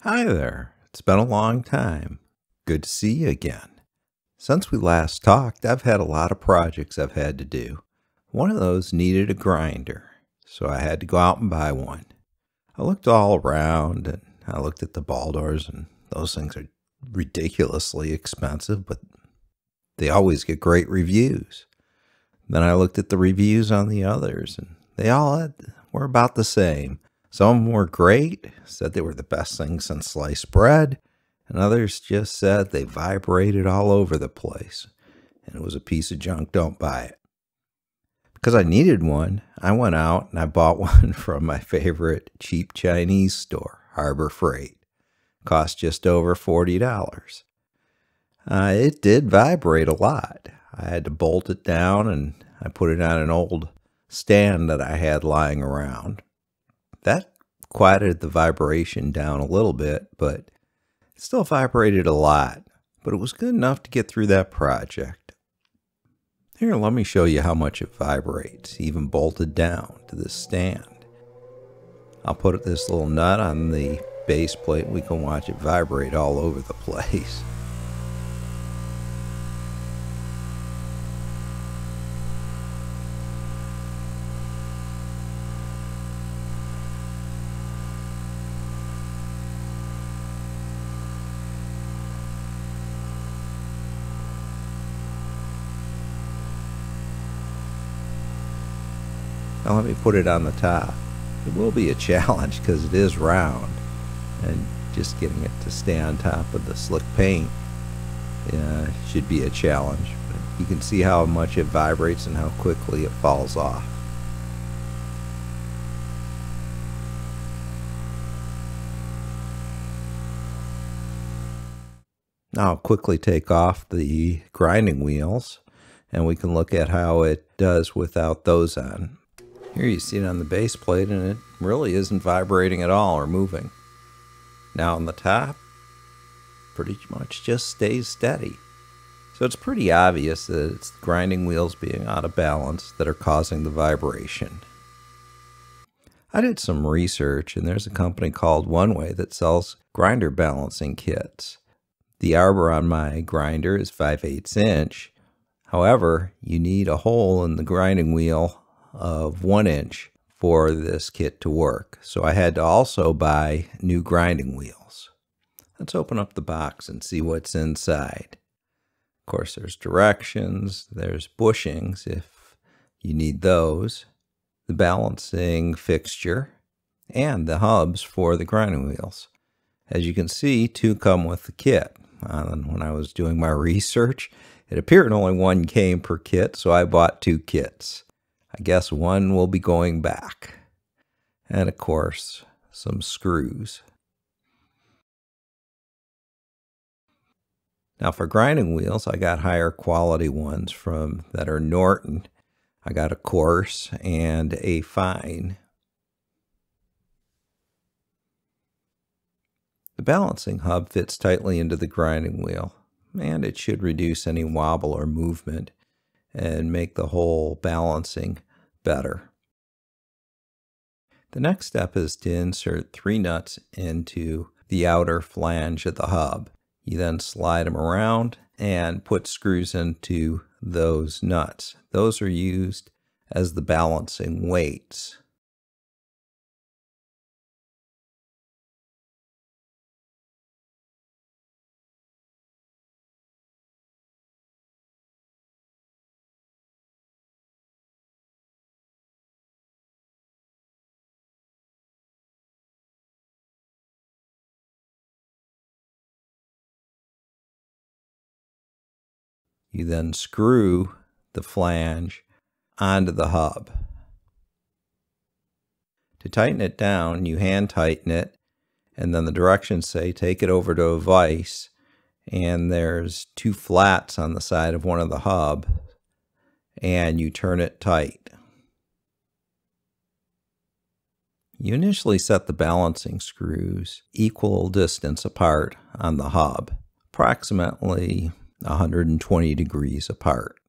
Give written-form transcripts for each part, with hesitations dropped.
Hi there. It's been a long time. Good to see you again. Since we last talked, I've had a lot of projects I've had to do. One of those needed a grinder, so I had to go out and buy one. I looked all around and I looked at the Baldors, and those things are ridiculously expensive, but they always get great reviews. Then I looked at the reviews on the others, and they all were about the same. Some of them were great, said they were the best thing since sliced bread, and others just said they vibrated all over the place, and it was a piece of junk, don't buy it. Because I needed one, I went out and I bought one from my favorite cheap Chinese store, Harbor Freight. Cost just over $40. It did vibrate a lot. I had to bolt it down, and I put it on an old stand that I had lying around. That quieted the vibration down a little bit, but it still vibrated a lot. But it was good enough to get through that project. Here, let me show you how much it vibrates, even bolted down to this stand. I'll put this little nut on the base plate. We can watch it vibrate all over the place. Now let me put it on the top. It will be a challenge because it is round, and just getting it to stay on top of the slick paint should be a challenge. But you can see how much it vibrates and how quickly it falls off. Now I'll quickly take off the grinding wheels, and we can look at how it does without those on. Here you see it on the base plate, and it really isn't vibrating at all or moving. Now on the top, pretty much just stays steady. So it's pretty obvious that it's the grinding wheels being out of balance that are causing the vibration. I did some research, and there's a company called One Way that sells grinder balancing kits. The arbor on my grinder is 5/8 inch. However, you need a hole in the grinding wheel of 1 inch for this kit to work. So I had to also buy new grinding wheels. Let's open up the box and see what's inside. Of course, there's directions, there's bushings if you need those, the balancing fixture, and the hubs for the grinding wheels. As you can see, 2 come with the kit. When I was doing my research, it appeared only 1 came per kit, so I bought 2 kits. I guess 1 will be going back. And of course, some screws. Now for grinding wheels, I got higher quality ones that are Norton. I got a coarse and a fine. The balancing hub fits tightly into the grinding wheel, and it should reduce any wobble or movement and make the whole balancing better. The next step is to insert 3 nuts into the outer flange of the hub. You then slide them around and put screws into those nuts. Those are used as the balancing weights. You then screw the flange onto the hub. To tighten it down, you hand tighten it, and then the directions say take it over to a vise, and there's 2 flats on the side of one of the hub, and you turn it tight. You initially set the balancing screws equal distance apart on the hub, approximately 120 degrees apart.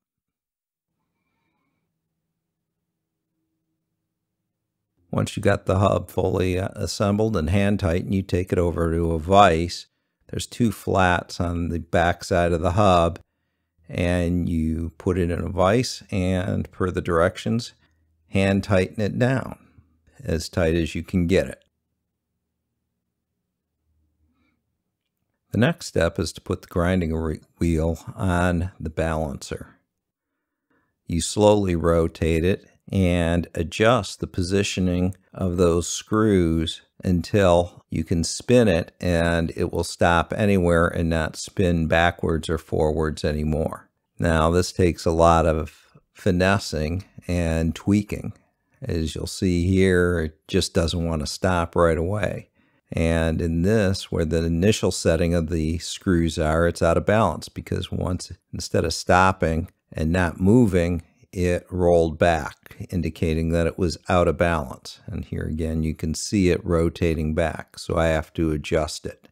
Once you got the hub fully assembled and hand tightened, you take it over to a vise. There's 2 flats on the back side of the hub, and you put it in a vise and, per the directions, hand tighten it down as tight as you can get it. The next step is to put the grinding wheel on the balancer. You slowly rotate it and adjust the positioning of those screws until you can spin it and it will stop anywhere and not spin backwards or forwards anymore. Now, this takes a lot of finessing and tweaking. As you'll see here, it just doesn't want to stop right away. And in this, where the initial setting of the screws are, it's out of balance because instead of stopping and not moving, it rolled back, indicating that it was out of balance. And here again, you can see it rotating back, so I have to adjust it.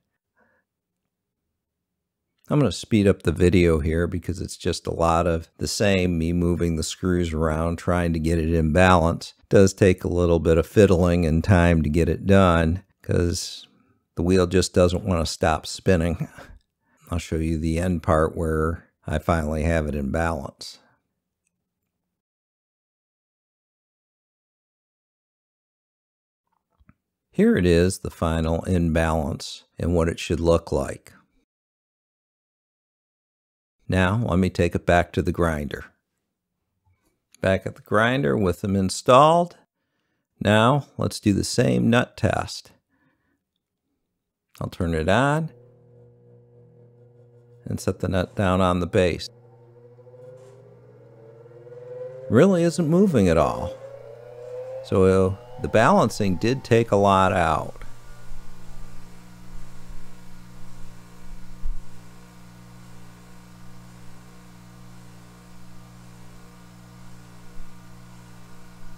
I'm going to speed up the video here because it's just a lot of the same, me moving the screws around, trying to get it in balance. It does take a little bit of fiddling and time to get it done because the wheel just doesn't want to stop spinning. I'll show you the end part where I finally have it in balance. Here it is, the final in balance and what it should look like. Now let me take it back to the grinder. Back at the grinder with them installed. Now let's do the same nut test. I'll turn it on and set the nut down on the base. Really isn't moving at all. So the balancing did take a lot out.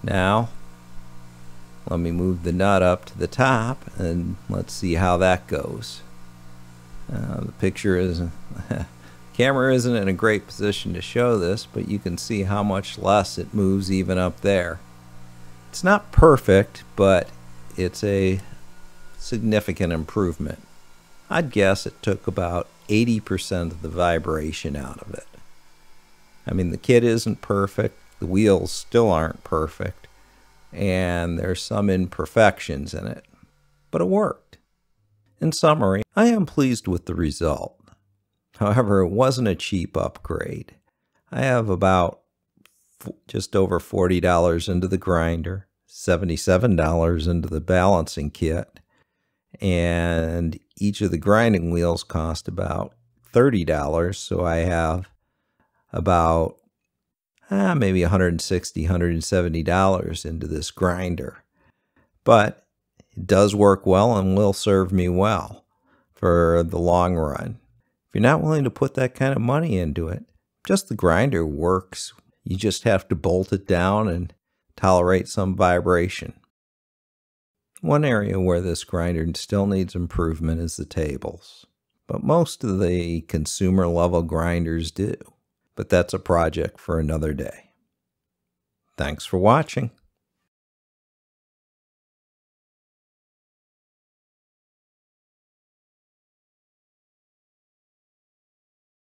Now, let me move the nut up to the top and let's see how that goes. The picture isn't, camera isn't in a great position to show this, but you can see how much less it moves even up there. It's not perfect, but it's a significant improvement. I'd guess it took about 80% of the vibration out of it. I mean, the kit isn't perfect, the wheels still aren't perfect, and there's some imperfections in it, but it worked. In summary, I am pleased with the result. However, it wasn't a cheap upgrade. I have about just over $40 into the grinder, $77 into the balancing kit, and each of the grinding wheels cost about $30, so I have about maybe $160, $170 into this grinder. But it does work well and will serve me well for the long run. If you're not willing to put that kind of money into it, just the grinder works. You just have to bolt it down and tolerate some vibration. One area where this grinder still needs improvement is the tables, but most of the consumer level grinders do. But that's a project for another day. Thanks for watching.